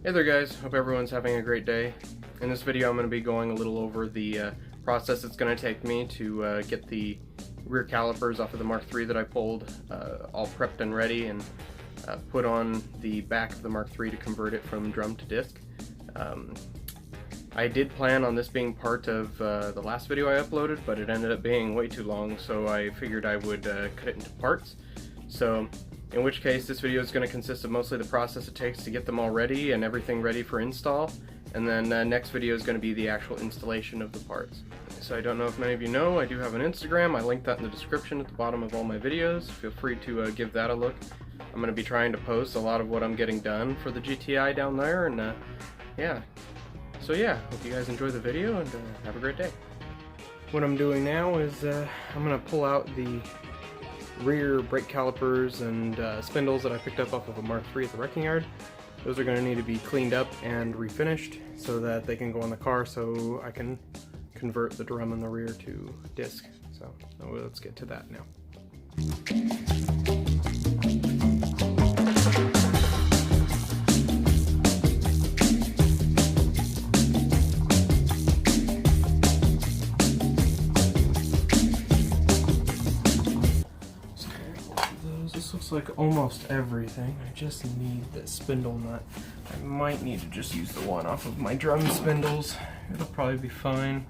Hey there guys, hope everyone's having a great day. In this video I'm going to be going a little over the process it's going to take me to get the rear calipers off of the Mark III that I pulled all prepped and ready and put on the back of the Mark III to convert it from drum to disc. I did plan on this being part of the last video I uploaded, but it ended up being way too long, so I figured I would cut it into parts. So, in which case this video is going to consist of mostly the process it takes to get them all ready and everything ready for install, and then next video is going to be the actual installation of the parts. So I don't know if many of you know, I do have an Instagram. I linked that in the description at the bottom of all my videos. Feel free to give that a look. I'm going to be trying to post a lot of what I'm getting done for the GTI down there, and yeah. So yeah, hope you guys enjoy the video and have a great day. What I'm doing now is I'm going to pull out the rear brake calipers and spindles that I picked up off of a Mark III at the wrecking yard. Those are going to need to be cleaned up and refinished so that they can go in the car so I can convert the drum in the rear to disc. So let's get to that now. This looks like almost everything. I just need the spindle nut. I might need to just use the one off of my drum spindles. It'll probably be fine,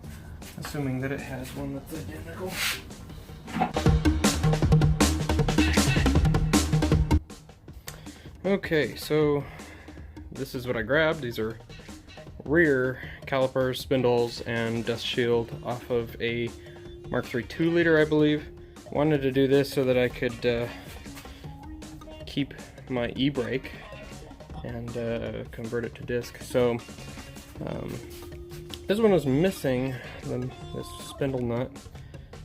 assuming that it has one that's identical. Okay, so this is what I grabbed. These are rear calipers, spindles, and dust shield off of a Mark III 2-liter, I believe. Wanted to do this so that I could keep my e-brake and convert it to disc. So this one was missing this spindle nut,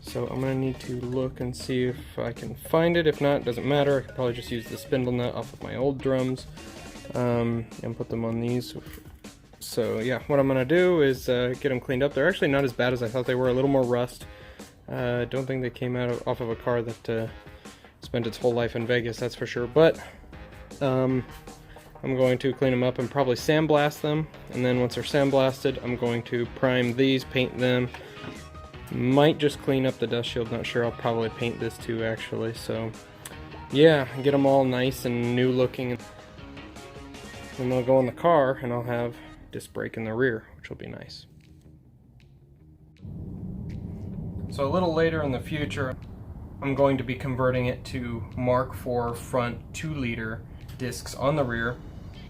so I'm gonna need to look and see if I can find it. If not, it doesn't matter. I could probably just use the spindle nut off of my old drums and put them on these. So yeah, what I'm gonna do is get them cleaned up. They're actually not as bad as I thought they were. A little more rust. Don't think they came off of a car that spent its whole life in Vegas, that's for sure. But I'm going to clean them up and probably sandblast them, and then once they're sandblasted, I'm going to prime these, paint them. Might just clean up the dust shield, not sure. I'll probably paint this too, actually. So yeah, get them all nice and new looking, and then they'll go in the car, and I'll have disc brake in the rear, which will be nice. So a little later in the future, I'm going to be converting it to Mark IV front 2-liter discs on the rear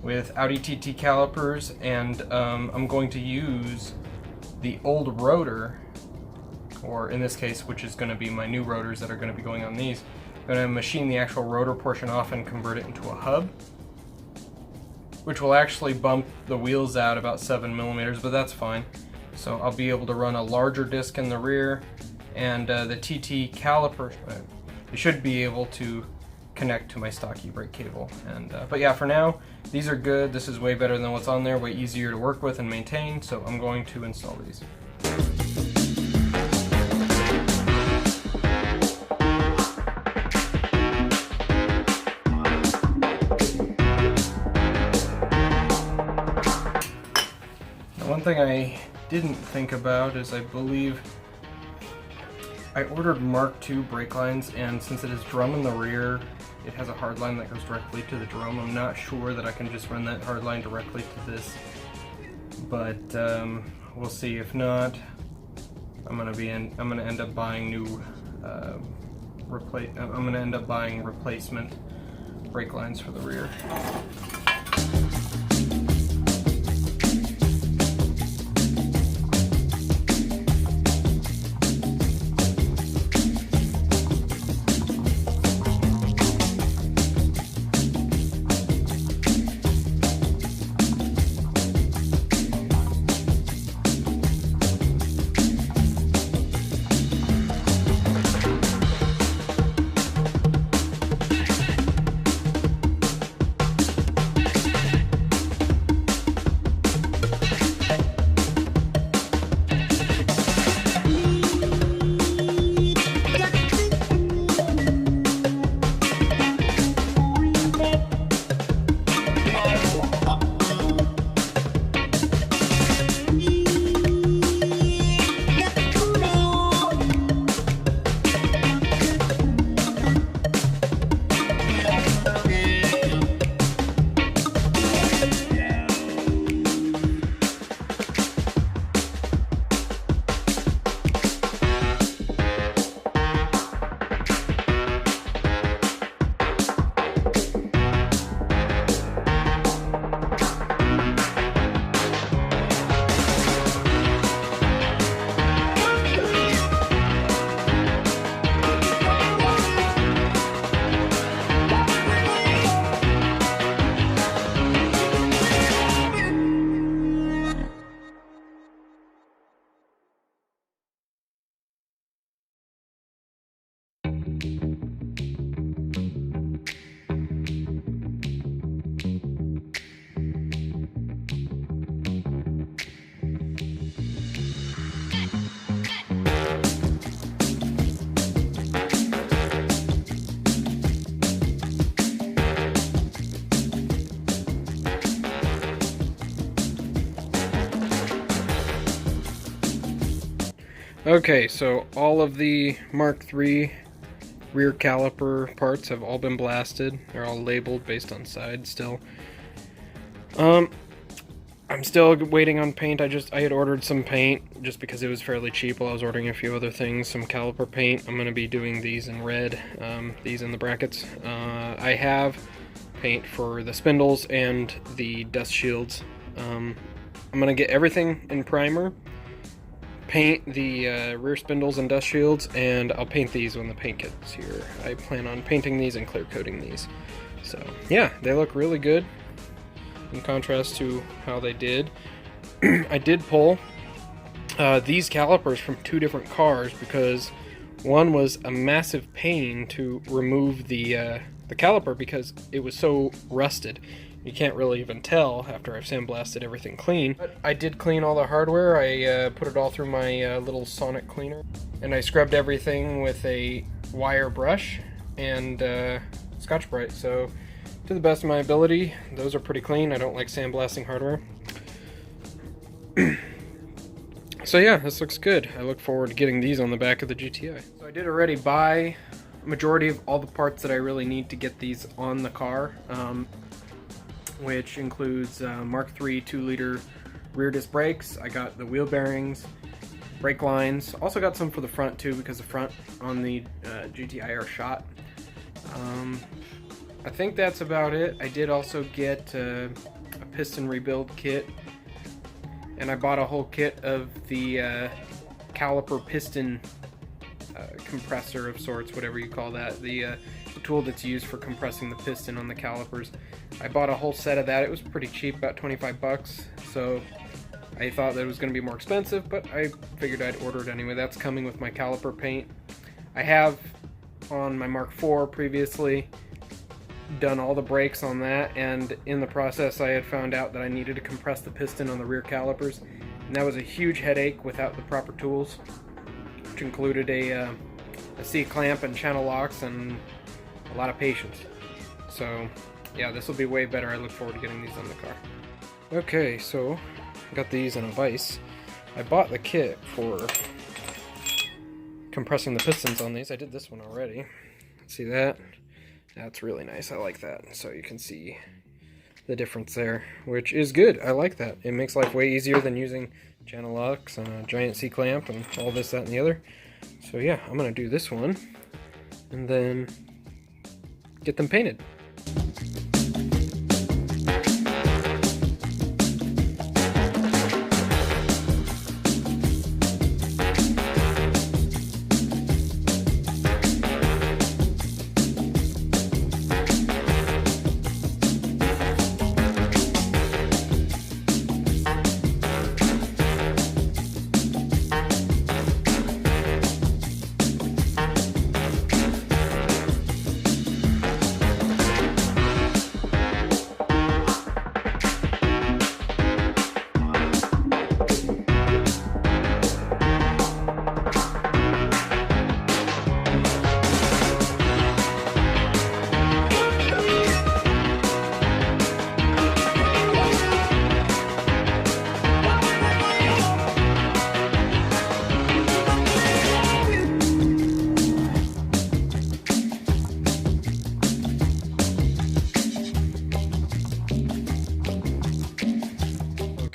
with Audi TT calipers, and I'm going to use the old rotor, or in this case, which is going to be my new rotors that are going to be going on these. I'm going to machine the actual rotor portion off and convert it into a hub, which will actually bump the wheels out about 7 millimeters, but that's fine. So I'll be able to run a larger disc in the rear, and the TT caliper, you should be able to connect to my stock e-brake cable. And but yeah, for now, these are good. This is way better than what's on there, way easier to work with and maintain, so I'm going to install these. Now, one thing I didn't think about is I believe I ordered Mark II brake lines, and since it is drum in the rear, it has a hard line that goes directly to the drum. I'm not sure that I can just run that hard line directly to this, but we'll see. If not, I'm gonna end up buying new I'm gonna end up buying replacement brake lines for the rear. Okay, so all of the Mark III rear caliper parts have all been blasted. They're all labeled based on side still. I'm still waiting on paint. I had ordered some paint just because it was fairly cheap while I was ordering a few other things. Some caliper paint. I'm going to be doing these in red, these in the brackets. I have paint for the spindles and the dust shields. I'm going to get everything in primer, paint the rear spindles and dust shields, and I'll paint these when the paint kit's here. I plan on painting these and clear coating these. So yeah, they look really good in contrast to how they did. I did pull these calipers from two different cars because one was a massive pain to remove the caliper because it was so rusted. You can't really even tell after I've sandblasted everything clean. But I did clean all the hardware. I put it all through my little sonic cleaner, and I scrubbed everything with a wire brush and Scotch-Brite. So to the best of my ability, those are pretty clean. I don't like sandblasting hardware. So yeah, this looks good. I look forward to getting these on the back of the GTI. So I did already buy a majority of all the parts that I really need to get these on the car, which includes Mark III 2-liter rear disc brakes. I got the wheel bearings, brake lines. Also got some for the front too because the front on the GTI are shot. I think that's about it. I did also get a piston rebuild kit, and I bought a whole kit of the caliper piston compressor of sorts, whatever you call that, the tool that's used for compressing the piston on the calipers. I bought a whole set of that. It was pretty cheap, about 25 bucks, so I thought that it was going to be more expensive, but I figured I'd order it anyway. That's coming with my caliper paint. I have on my Mark IV previously done all the brakes on that, and in the process I had found out that I needed to compress the piston on the rear calipers, and that was a huge headache without the proper tools, which included a C-clamp and channel locks and a lot of patience. So yeah, this will be way better. I look forward to getting these on the car. Okay, so I got these in a vise. I bought the kit for compressing the pistons on these. I did this one already. See that? That's really nice. I like that. So you can see the difference there, which is good. I like that. It makes life way easier than using channel locks and a giant C-clamp and all this, that, and the other. So yeah, I'm going to do this one and then get them painted.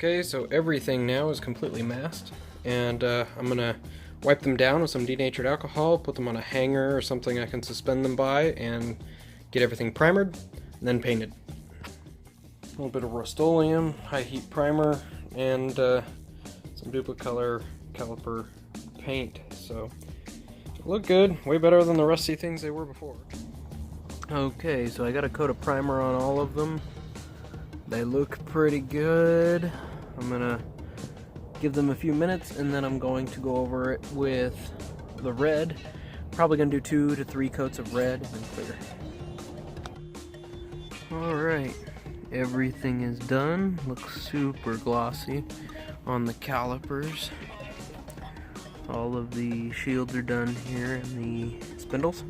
Okay, so everything now is completely masked, and I'm gonna wipe them down with some denatured alcohol, put them on a hanger or something I can suspend them by, and get everything primered, and then painted. A little bit of Rust-Oleum, high heat primer, and some Duplicolor caliper paint. So look good, way better than the rusty things they were before. Okay, so I got a coat of primer on all of them. They look pretty good. I'm gonna give them a few minutes and then I'm going to go over it with the red. Probably gonna do 2 to 3 coats of red and then clear. Alright, everything is done. Looks super glossy on the calipers. All of the shields are done here and the spindles.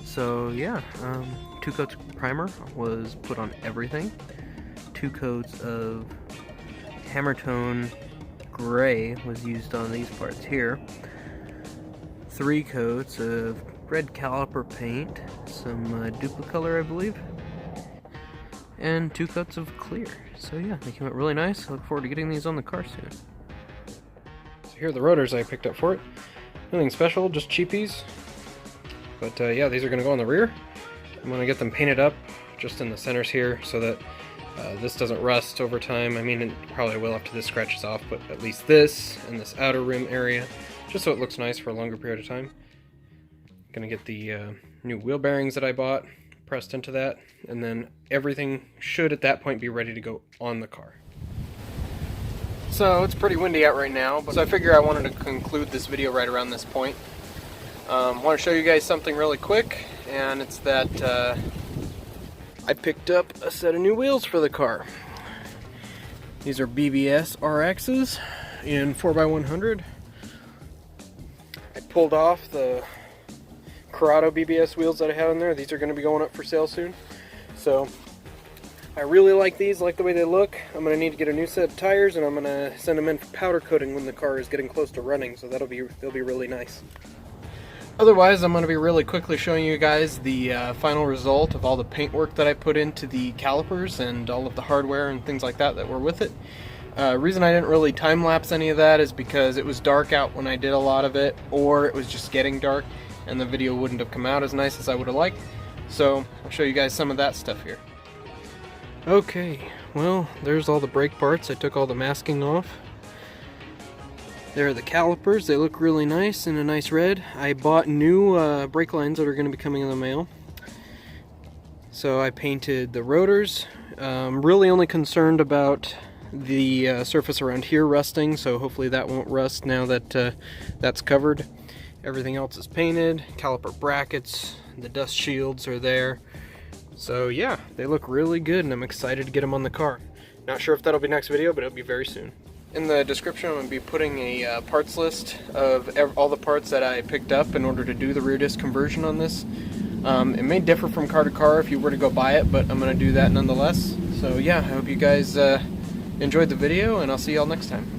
So yeah, 2 coats of primer was put on everything. 2 coats of hammer tone gray was used on these parts here. 3 coats of red caliper paint, some duplicolor I believe, and 2 coats of clear. So yeah, they came out really nice. I look forward to getting these on the car soon. So here are the rotors I picked up for it. Nothing special, just cheapies. But yeah, these are going to go on the rear. I'm going to get them painted up just in the centers here so that this doesn't rust over time. I mean, it probably will after this scratches off, but at least this and this outer rim area, just so it looks nice for a longer period of time. I'm going to get the new wheel bearings that I bought pressed into that, and then everything should at that point be ready to go on the car. So it's pretty windy out right now, so I figure I wanted to conclude this video right around this point. I want to show you guys something really quick, and it's that I picked up a set of new wheels for the car. These are BBS RXs in 4x100. I pulled off the Corrado BBS wheels that I had on there. These are going to be going up for sale soon. So I really like these, like the way they look. I'm going to need to get a new set of tires, and I'm going to send them in for powder coating when the car is getting close to running, so they'll be really nice. Otherwise, I'm going to be really quickly showing you guys the final result of all the paint work that I put into the calipers and all of the hardware and things like that were with it. Reason I didn't really time-lapse any of that is because it was dark out when I did a lot of it, or it was just getting dark and the video wouldn't have come out as nice as I would have liked. So I'll show you guys some of that stuff here. Okay, well, there's all the brake parts. I took all the masking off. There are the calipers. They look really nice in a nice red. I bought new brake lines that are going to be coming in the mail. So I painted the rotors. Really only concerned about the surface around here rusting, so hopefully that won't rust now that that's covered. Everything else is painted. Caliper brackets, the dust shields are there. So yeah, they look really good, and I'm excited to get them on the car. Not sure if that'll be next video, but it'll be very soon. In the description, I'm going to be putting a parts list of all the parts that I picked up in order to do the rear disc conversion on this. It may differ from car to car if you were to go buy it, but I'm going to do that nonetheless. So yeah, I hope you guys enjoyed the video, and I'll see y'all next time.